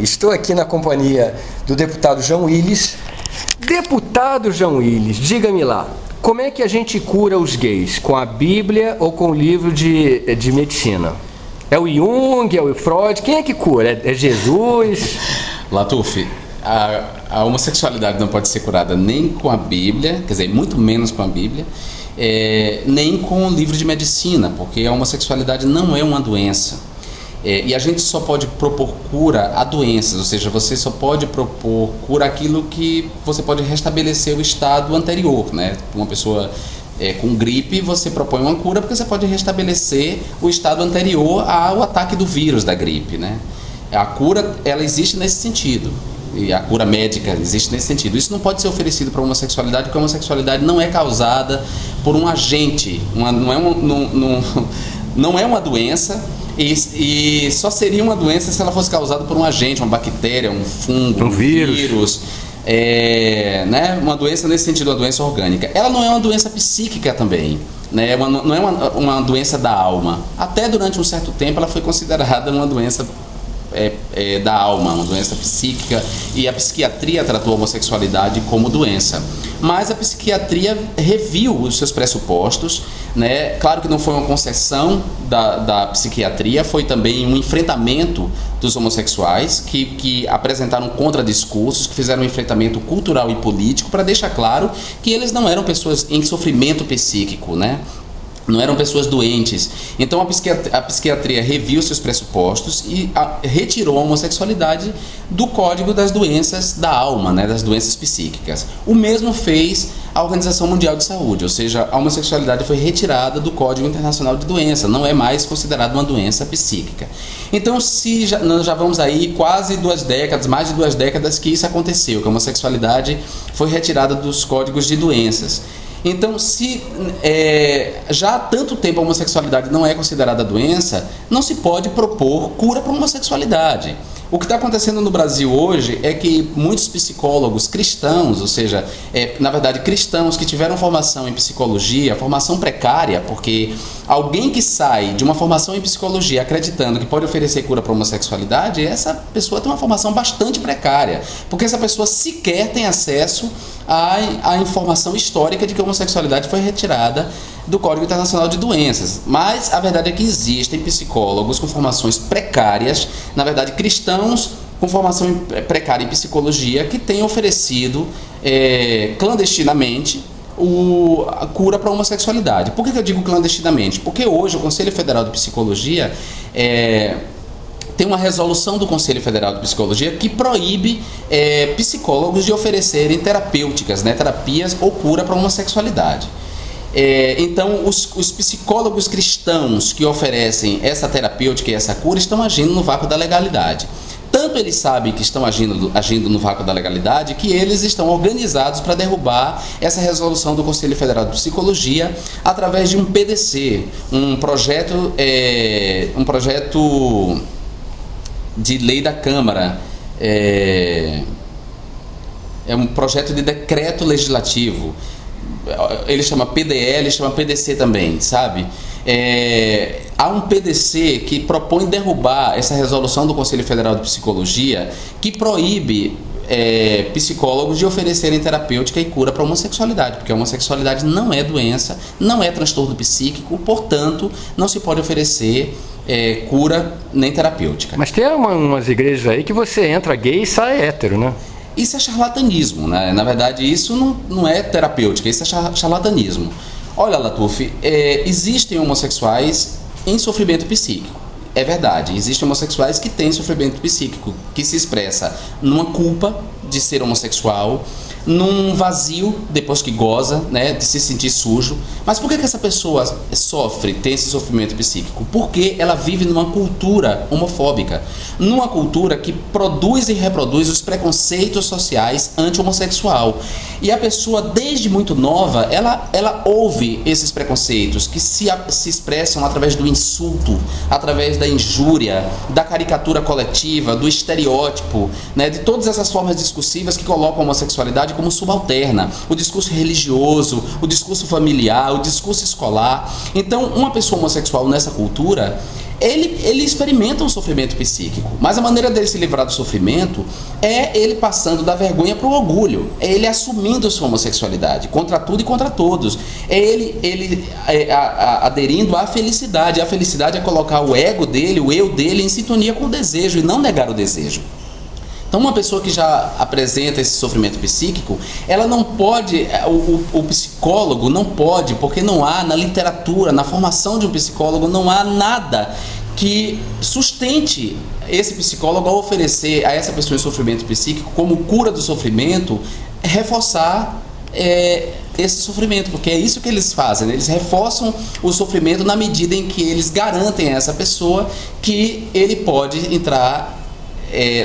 Estou aqui na companhia do deputado João Willis. Deputado João Willis, diga-me lá, como é que a gente cura os gays? Com a Bíblia ou com o livro de medicina? É o Jung, é o Freud? Quem é que cura? É Jesus? Latuf, a homossexualidade não pode ser curada nem com a Bíblia, quer dizer, muito menos com a Bíblia, nem com o livro de medicina, porque a homossexualidade não é uma doença. E a gente só pode propor cura a doenças, ou seja, você só pode propor cura aquilo que você pode restabelecer o estado anterior, né? Uma pessoa com gripe, você propõe uma cura porque você pode restabelecer o estado anterior ao ataque do vírus da gripe, né? A cura, ela existe nesse sentido. E a cura médica existe nesse sentido. Isso não pode ser oferecido para a homossexualidade, porque a homossexualidade não é causada por um agente, não é uma doença. E só seria uma doença se ela fosse causada por um agente, uma bactéria, um fungo, um vírus, né? Uma doença nesse sentido, uma doença orgânica. Ela não é uma doença psíquica também, né? Não é uma doença da alma. Até durante um certo tempo ela foi considerada uma doença da alma, uma doença psíquica, e a psiquiatria tratou a homossexualidade como doença. Mas a psiquiatria reviu os seus pressupostos, né? Claro que não foi uma concessão da psiquiatria, foi também um enfrentamento dos homossexuais que apresentaram contradiscursos, que fizeram um enfrentamento cultural e político para deixar claro que eles não eram pessoas em sofrimento psíquico, né? Não eram pessoas doentes. Então a psiquiatria reviu seus pressupostos e retirou a homossexualidade do código das doenças da alma, né, das doenças psíquicas. O mesmo fez a Organização Mundial de Saúde, ou seja, a homossexualidade foi retirada do Código Internacional de Doença, não é mais considerada uma doença psíquica. Então, nós já vamos aí quase 2 décadas, mais de 2 décadas que isso aconteceu, que a homossexualidade foi retirada dos códigos de doenças. Então, se já há tanto tempo a homossexualidade não é considerada doença, não se pode propor cura para a homossexualidade. O que está acontecendo no Brasil hoje é que muitos psicólogos cristãos, ou seja, na verdade cristãos que tiveram formação em psicologia, formação precária, porque alguém que sai de uma formação em psicologia acreditando que pode oferecer cura para a homossexualidade, essa pessoa tem uma formação bastante precária, porque essa pessoa sequer tem acesso à informação histórica de que a homossexualidade foi retirada do Código Internacional de Doenças. Mas a verdade é que existem psicólogos com formações precárias, na verdade cristãos com formação precária em psicologia, que têm oferecido clandestinamente a cura para a homossexualidade. Por que eu digo clandestinamente? Porque hoje o Conselho Federal de Psicologia tem uma resolução do Conselho Federal de Psicologia que proíbe psicólogos de oferecerem terapêuticas, né, terapias ou cura para a homossexualidade. Então, os psicólogos cristãos que oferecem essa terapêutica e essa cura estão agindo no vácuo da legalidade. Tanto eles sabem que estão agindo no vácuo da legalidade, que eles estão organizados para derrubar essa resolução do Conselho Federal de Psicologia através de um PDC, um projeto de lei da Câmara, é um projeto de decreto legislativo. Ele chama PDL, chama PDC também, sabe? Há um PDC que propõe derrubar essa resolução do Conselho Federal de Psicologia que proíbe psicólogos de oferecerem terapêutica e cura para a homossexualidade, porque a homossexualidade não é doença, não é transtorno psíquico, portanto, não se pode oferecer cura nem terapêutica. Mas tem umas igrejas aí que você entra gay e sai hétero, né? Isso é charlatanismo, né? Na verdade, isso não é terapêutica, isso é charlatanismo. Olha, Latuf, existem homossexuais em sofrimento psíquico. É verdade, existem homossexuais que têm sofrimento psíquico, que se expressa numa culpa de ser homossexual, num vazio depois que goza, né, de se sentir sujo. Mas por que essa pessoa tem esse sofrimento psíquico? Porque ela vive numa cultura homofóbica, numa cultura que produz e reproduz os preconceitos sociais anti-homossexual. E a pessoa, desde muito nova, ela ouve esses preconceitos que se expressam através do insulto, através da injúria, da caricatura coletiva, do estereótipo, né, de todas essas formas discursivas que colocam a homossexualidade como subalterna, o discurso religioso, o discurso familiar, o discurso escolar. Então, uma pessoa homossexual nessa cultura, ele experimenta um sofrimento psíquico, mas a maneira dele se livrar do sofrimento é ele passando da vergonha para o orgulho, é ele assumindo sua homossexualidade, contra tudo e contra todos, é ele aderindo à felicidade. A felicidade é colocar o ego dele, o eu dele em sintonia com o desejo e não negar o desejo. Então uma pessoa que já apresenta esse sofrimento psíquico, ela não pode, o psicólogo não pode, porque não há na literatura, na formação de um psicólogo, não há nada que sustente esse psicólogo a oferecer a essa pessoa em sofrimento psíquico como cura do sofrimento, reforçar esse sofrimento, porque é isso que eles fazem, né? Eles reforçam o sofrimento na medida em que eles garantem a essa pessoa que ele pode entrar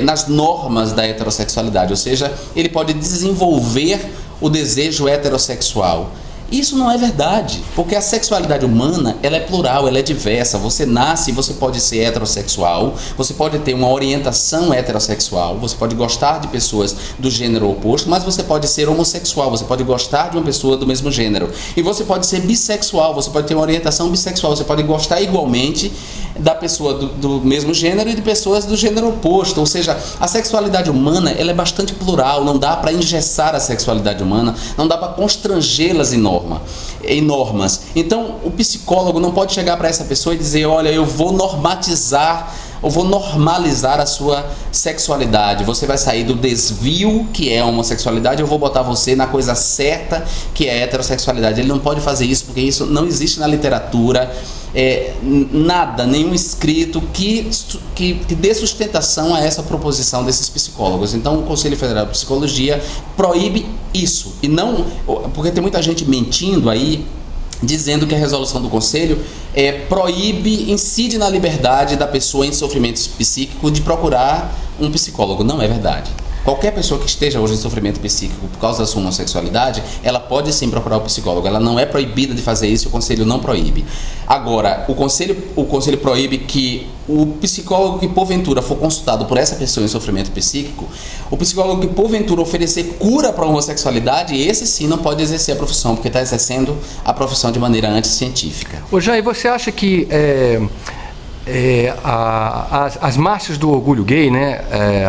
nas normas da heterossexualidade, ou seja, ele pode desenvolver o desejo heterossexual. Isso não é verdade, porque a sexualidade humana, ela é plural, ela é diversa. Você nasce e você pode ser heterossexual, você pode ter uma orientação heterossexual, você pode gostar de pessoas do gênero oposto, mas você pode ser homossexual, você pode gostar de uma pessoa do mesmo gênero. E você pode ser bissexual, você pode ter uma orientação bissexual, você pode gostar igualmente da pessoa do mesmo gênero e de pessoas do gênero oposto. Ou seja, a sexualidade humana, ela é bastante plural, não dá para engessar a sexualidade humana, não dá para constrangê-las em normas. Então o psicólogo não pode chegar para essa pessoa e dizer: olha, eu vou normalizar a sua sexualidade, você vai sair do desvio que é a homossexualidade, eu vou botar você na coisa certa que é a heterossexualidade. Ele não pode fazer isso, porque isso não existe na literatura, nada, nenhum escrito que dê sustentação a essa proposição desses psicólogos. Então o Conselho Federal de Psicologia proíbe isso, e não, porque tem muita gente mentindo aí, dizendo que a resolução do Conselho incide na liberdade da pessoa em sofrimento psíquico de procurar um psicólogo. Não é verdade. Qualquer pessoa que esteja hoje em sofrimento psíquico por causa da sua homossexualidade, ela pode sim procurar o psicólogo. Ela não é proibida de fazer isso, o Conselho não proíbe. Agora, o Conselho proíbe que o psicólogo que porventura for consultado por essa pessoa em sofrimento psíquico, o psicólogo que porventura oferecer cura para a homossexualidade, esse sim não pode exercer a profissão, porque está exercendo a profissão de maneira anticientífica. Ô Jair, você acha que as marchas do orgulho gay, né,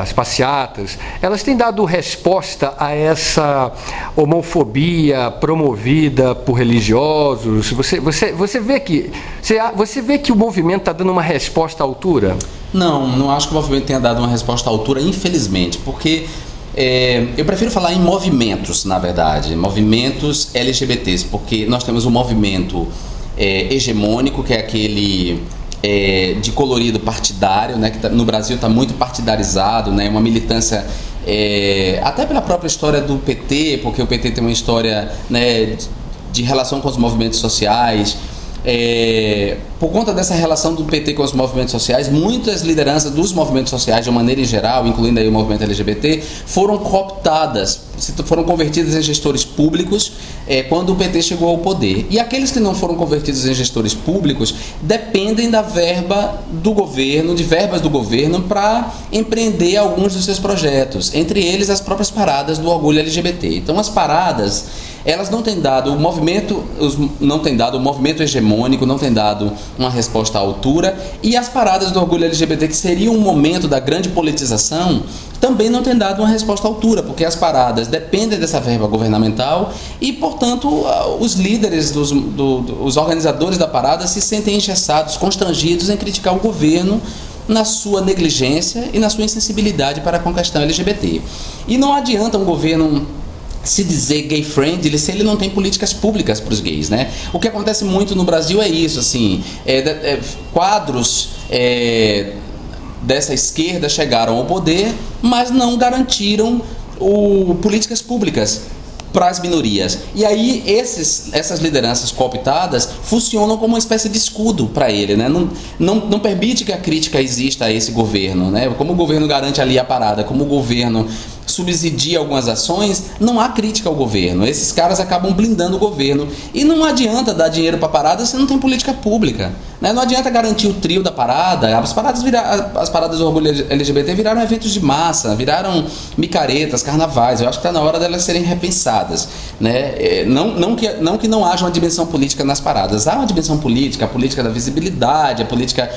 as passeatas, elas têm dado resposta a essa homofobia promovida por religiosos? Você vê que o movimento está dando uma resposta à altura? Não acho que o movimento tenha dado uma resposta à altura, infelizmente, porque eu prefiro falar em movimentos, na verdade, movimentos LGBTs, porque nós temos um movimento hegemônico, que é aquele de colorido partidário, né, que no Brasil está muito partidarizado, né, uma militância até pela própria história do PT, porque o PT tem uma história, né, de relação com os movimentos sociais. Por conta dessa relação do PT com os movimentos sociais, muitas lideranças dos movimentos sociais, de uma maneira em geral, incluindo aí o movimento LGBT, foram cooptadas, foram convertidas em gestores públicos quando o PT chegou ao poder. E aqueles que não foram convertidos em gestores públicos dependem da verba do governo, de verbas do governo, para empreender alguns dos seus projetos, entre eles as próprias paradas do orgulho LGBT. Então as paradas, elas não têm dado, o movimento hegemônico não tem dado uma resposta à altura, e as paradas do orgulho LGBT, que seria um momento da grande politização, também não tem dado uma resposta à altura, porque as paradas dependem dessa verba governamental e, portanto, os líderes, os organizadores da parada se sentem engessados, constrangidos em criticar o governo na sua negligência e na sua insensibilidade para com a questão LGBT. E não adianta um governo se dizer gay friendly se ele não tem políticas públicas para os gays, né? O que acontece muito no Brasil é isso, assim, quadros dessa esquerda chegaram ao poder, mas não garantiram políticas públicas para as minorias. E aí essas lideranças cooptadas funcionam como uma espécie de escudo para ele, né? Não permite que a crítica exista a esse governo, né? Como o governo garante ali a parada, como o governo subsidia algumas ações, não há crítica ao governo. Esses caras acabam blindando o governo. E não adianta dar dinheiro para parada se não tem política pública. Né? Não adianta garantir o trio da parada. As paradas do orgulho LGBT viraram eventos de massa, viraram micaretas, carnavais. Eu acho que está na hora delas serem repensadas. Né? Não que não haja uma dimensão política nas paradas. Há uma dimensão política, a política da visibilidade, a política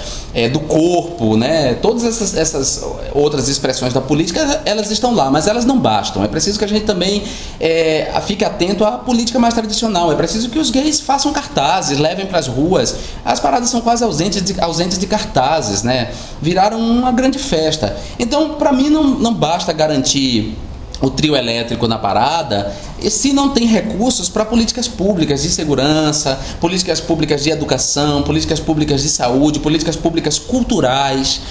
do corpo, né? Todas essas outras expressões da política, elas estão lá, mas elas não bastam. É preciso que a gente também fique atento à política mais tradicional. É preciso que os gays façam cartazes, levem para as ruas. As paradas são quase ausentes de cartazes, né? Viraram uma grande festa. Então, para mim, não basta garantir o trio elétrico na parada, e se não tem recursos para políticas públicas de segurança, políticas públicas de educação, políticas públicas de saúde, políticas públicas culturais.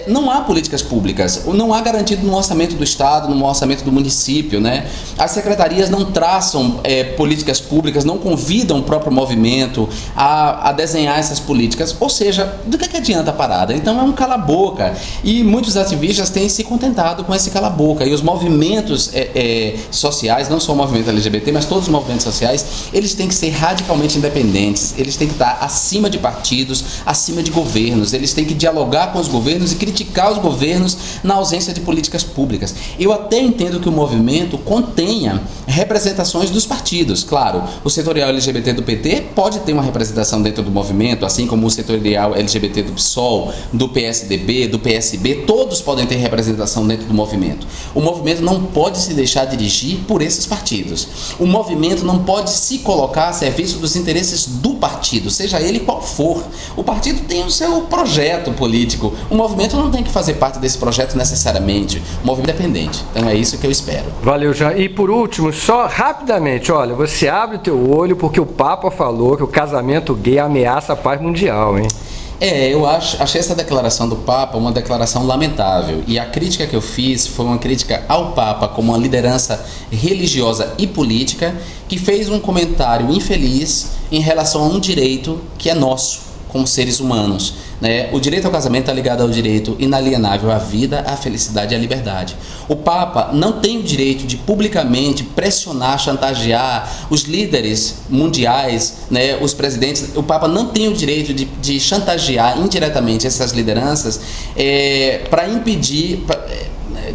Não há políticas públicas, não há garantido no orçamento do Estado, no orçamento do município, né? As secretarias não traçam políticas públicas, não convidam o próprio movimento a desenhar essas políticas. Ou seja, do que adianta a parada? Então é um cala-boca. E muitos ativistas têm se contentado com esse cala-boca. E os movimentos sociais, não só o movimento LGBT, mas todos os movimentos sociais, eles têm que ser radicalmente independentes, eles têm que estar acima de partidos, acima de governos, eles têm que dialogar com os governos e criticar os governos na ausência de políticas públicas. Eu até entendo que o movimento contenha representações dos partidos, claro, o setorial LGBT do PT pode ter uma representação dentro do movimento, assim como o setorial LGBT do PSOL, do PSDB, do PSB, todos podem ter representação dentro do movimento. O movimento não pode se deixar dirigir por esses partidos. O movimento não pode se colocar a serviço dos interesses do partido, seja ele qual for. O partido tem o seu projeto político. O movimento não tem que fazer parte desse projeto necessariamente. O movimento é independente. Então é isso que eu espero. Valeu, Jean. E por último, só rapidamente, olha, você abre o teu olho porque o Papa falou que o casamento gay ameaça a paz mundial, hein? Eu achei essa declaração do Papa uma declaração lamentável, e a crítica que eu fiz foi uma crítica ao Papa como uma liderança religiosa e política que fez um comentário infeliz em relação a um direito que é nosso como seres humanos, né? O direito ao casamento está ligado ao direito inalienável à vida, à felicidade e à liberdade. O Papa não tem o direito de publicamente pressionar, chantagear os líderes mundiais, né? Os presidentes. O Papa não tem o direito de chantagear indiretamente essas lideranças para impedir...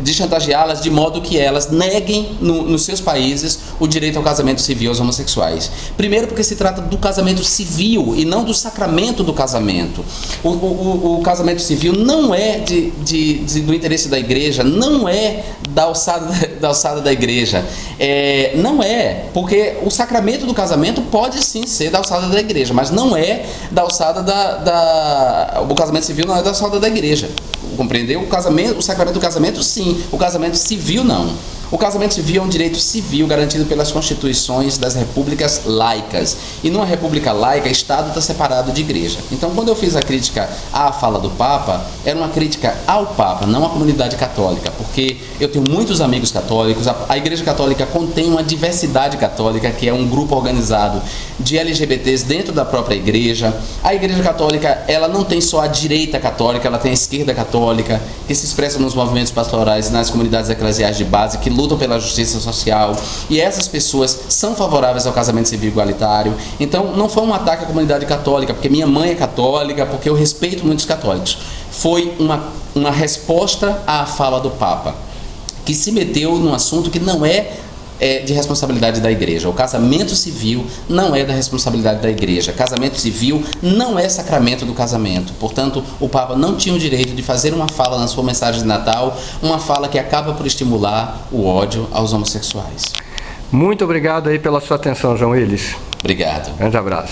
de chantageá-las de modo que elas neguem nos seus países o direito ao casamento civil aos homossexuais. Primeiro porque se trata do casamento civil e não do sacramento do casamento. O casamento civil não é do interesse da igreja, não é da alçada da igreja. Não é, porque o sacramento do casamento pode sim ser da alçada da igreja, mas não é da alçada o casamento civil não é da alçada da igreja. Compreendeu? O sacramento do casamento, sim. O casamento civil, não. O casamento civil é um direito civil garantido pelas constituições das repúblicas laicas. E numa república laica, Estado está separado de igreja. Então, quando eu fiz a crítica à fala do Papa, era uma crítica ao Papa, não à comunidade católica. Porque eu tenho muitos amigos católicos, a Igreja Católica contém uma diversidade católica, que é um grupo organizado de LGBTs dentro da própria igreja. A Igreja Católica, ela não tem só a direita católica, ela tem a esquerda católica, que se expressa nos movimentos pastorais, nas comunidades eclesiais de base, que lutam pela justiça social, e essas pessoas são favoráveis ao casamento civil igualitário. Então não foi um ataque à comunidade católica, porque minha mãe é católica, porque eu respeito muitos católicos. Foi uma resposta à fala do Papa, que se meteu num assunto que não é de responsabilidade da igreja. O casamento civil não é da responsabilidade da igreja. Casamento civil não é sacramento do casamento. Portanto, o Papa não tinha o direito de fazer uma fala na sua mensagem de Natal, uma fala que acaba por estimular o ódio aos homossexuais. Muito obrigado aí pela sua atenção, João Willis. Obrigado. Grande abraço.